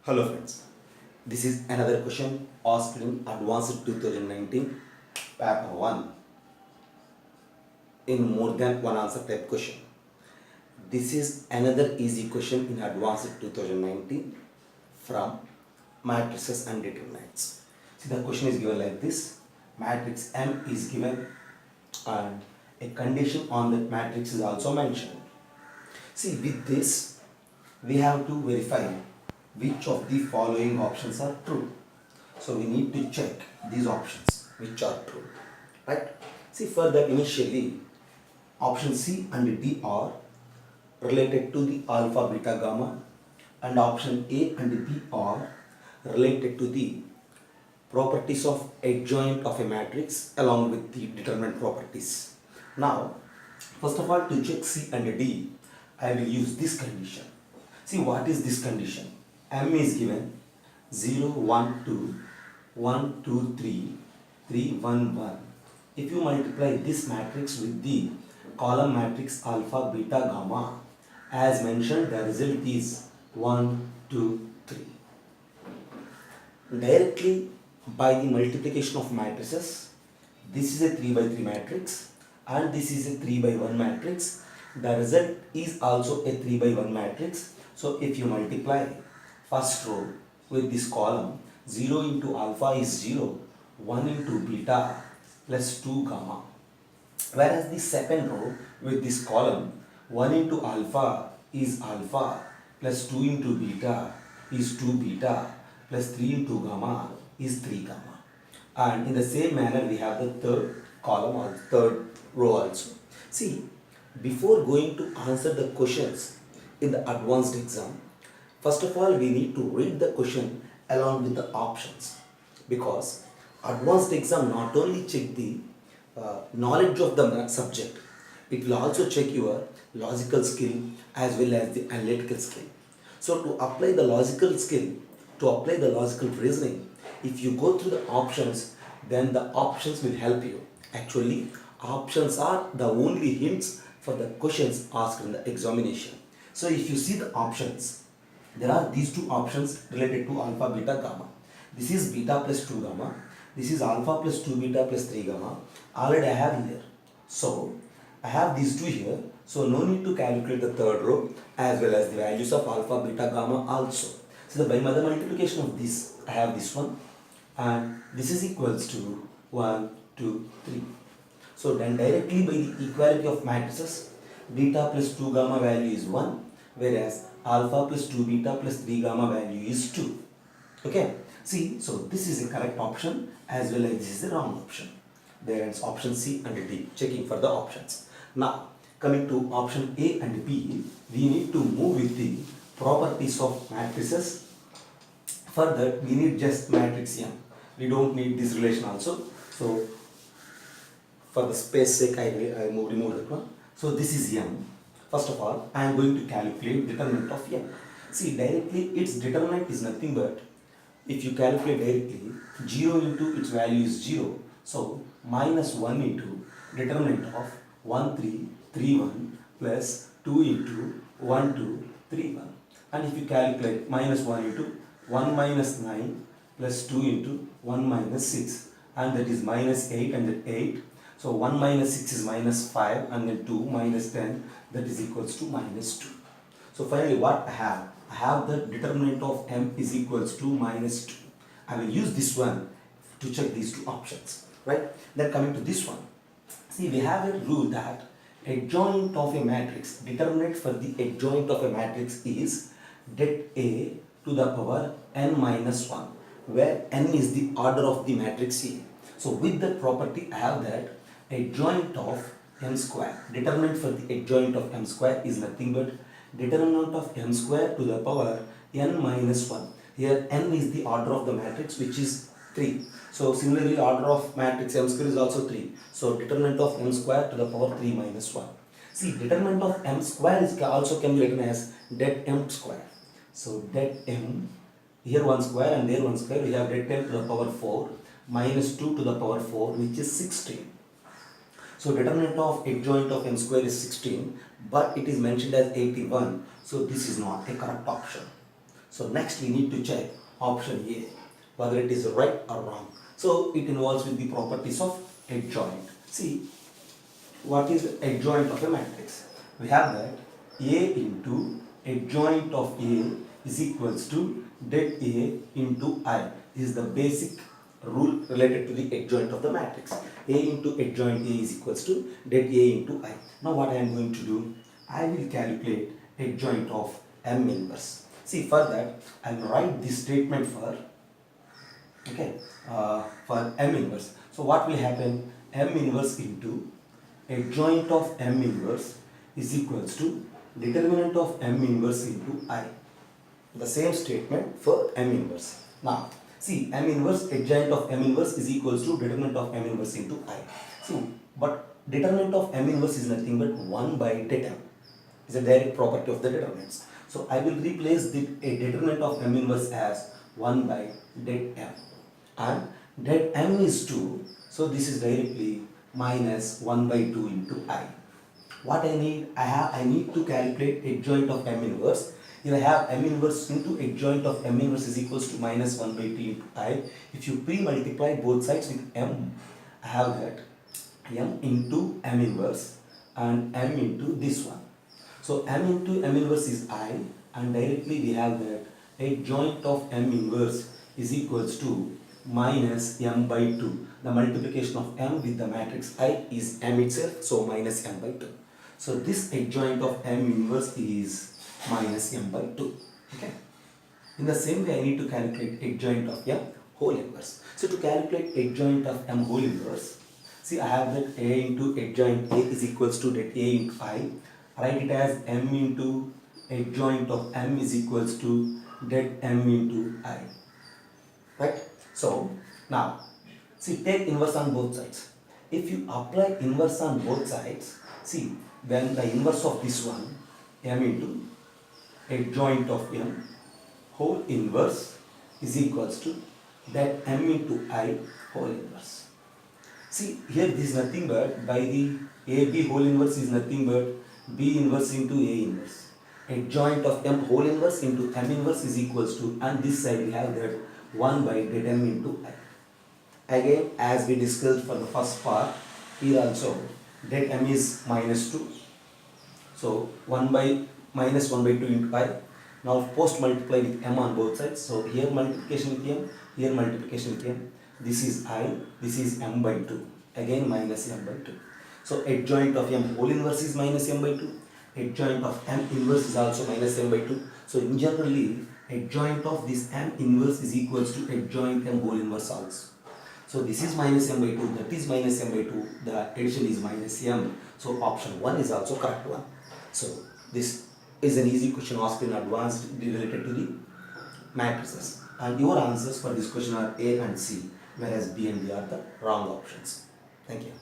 Hello friends, this is another question asked in Advanced 2019 Paper 1 in more than one answer type question. This is another easy question in Advanced 2019 from Matrices and Determinants. See, the question is given like this. Matrix M is given and a condition on that matrix is also mentioned. See, with this we have to verify which of the following options are true. So we need to check these options which are true, right? See, for that initially option C and D are related to the alpha, beta, gamma, and option A and B are related to the properties of adjoint of a matrix along with the determinant properties. Now, first of all, to check C and D, I will use this condition. See, what is this condition? M is given 0, 1, 2, 1, 2, 3, 3, 1, 1. If you multiply this matrix with the column matrix alpha, beta, gamma, as mentioned, the result is 1, 2, 3. Directly by the multiplication of matrices, this is a 3 by 3 matrix and this is a 3 by 1 matrix. The result is also a 3 by 1 matrix. So if you multiply first row with this column, 0 into alpha is 0, 1 into beta plus 2 gamma. Whereas the second row with this column, 1 into alpha is alpha plus 2 into beta is 2 beta plus 3 into gamma is 3 gamma. And in the same manner we have the third column or third row also. See, before going to answer the questions in the advanced exam, first of all we need to read the question along with the options, because advanced exam not only check the knowledge of the subject, it will also check your logical skill as well as the analytical skill. So to apply the logical skill, to apply the logical reasoning, if you go through the options, then the options will help you. Actually, options are the only hints for the questions asked in the examination. So if you see the options, there are these two options related to alpha, beta, gamma. This is beta plus 2 gamma. This is alpha plus 2 beta plus 3 gamma. Already I have here. So I have these two here. So no need to calculate the third row as well as the values of alpha, beta, gamma also. So by the multiplication of this, I have this one. And this is equals to 1, 2, 3. So then directly by the equality of matrices, beta plus 2 gamma value is 1, whereas alpha plus 2 beta plus 3 gamma value is 2. Okay, see, so this is a correct option as well as this is the wrong option. There is option C and D, checking for the options. Now, coming to option A and B, we need to move with the properties of matrices. For that, we need just matrix M. We don't need this relation also. So, for the space sake, I remove that one. So, this is M. First of all, I am going to calculate determinant of M. See, directly its determinant is nothing but, if you calculate directly, 0 into its value is 0. So, minus 1 into determinant of 1, 3, 3, 1 plus 2 into 1, 2, 3, 1. And if you calculate minus 1 into 1 minus 9 plus 2 into 1 minus 6, and that is minus 8 and then 8. So 1 minus 6 is minus 5 and then 2 minus 10, that is equals to minus 2. So finally what I have? I have the determinant of M is equals to minus 2. I will use this one to check these two options, right? Then coming to this one. See, we have a rule that adjoint of a matrix, determinant for the adjoint of a matrix is det A to the power n minus 1, where n is the order of the matrix A. So with that property, I have that adjoint of m square. Determinant for the adjoint of m square is nothing but determinant of m square to the power n minus 1. Here n is the order of the matrix, which is 3. So similarly, order of matrix m square is also 3. So determinant of m square to the power 3 minus 1. See, determinant of m square is also can be written as det m square. So det m, here 1 square and there 1 square, we have det m to the power 4 minus 2 to the power 4, which is 16. So determinant of adjoint of m square is 16, but it is mentioned as 81. So this is not a correct option. So next we need to check option A, whether it is right or wrong. So it involves with the properties of adjoint. See, what is the adjoint of a matrix? We have that A into adjoint of A is equals to det A into I. This is the basic rule related to the adjoint of the matrix. A into adjoint A is equals to det A into I. Now what I am going to do, I will calculate adjoint of M inverse. See, for that I will write this statement for M inverse. So what will happen? M inverse into adjoint of M inverse is equals to determinant of M inverse into I. The same statement for M inverse. Now, see, M inverse adjoint of M inverse is equals to determinant of M inverse into I. So, but determinant of M inverse is nothing but 1 by det M. Is a direct property of the determinants. So, I will replace the determinant of M inverse as 1 by det M. And det M is 2. So, this is directly minus 1 by 2 into I. What I need? I need to calculate adjoint of M inverse. If I have M inverse into adjoint of M inverse is equals to minus 1 by 2 into I. If you pre-multiply both sides with M, I have that M into M inverse and M into this one. So M into M inverse is I, and directly we have that adjoint of M inverse is equals to minus M by 2. The multiplication of M with the matrix I is M itself, so minus M by 2. So this adjoint of M inverse is minus M by 2. Okay. In the same way, I need to calculate adjoint of M whole inverse. So to calculate adjoint of M whole inverse, see, I have that A into adjoint A is equals to that A into I. Write it as M into adjoint of M is equals to that M into I. Right? So now, see, take inverse on both sides. If you apply inverse on both sides, see, then the inverse of this one, M into adjoint of M whole inverse is equals to that M into I whole inverse. See, here this is nothing but by the AB whole inverse is nothing but B inverse into A inverse. Adjoint of M whole inverse into M inverse is equals to, and this side we have that 1 by that M into I. Again, as we discussed for the first part, here also that M is minus 2. So 1 by minus 1 by 2 into I. Now post multiply with M on both sides. So here multiplication with M, here multiplication with M. This is I, this is M by 2. Again minus M by 2. So adjoint of M whole inverse is minus M by 2. Adjoint of M inverse is also minus M by 2. So in generally, adjoint of this M inverse is equals to adjoint M whole inverse also. So this is minus M by 2, that is minus M by 2, the addition is minus M. So option 1 is also correct one. So this is an easy question asked in advanced related to the matrices. And your answers for this question are A and C, whereas B and D are the wrong options. Thank you.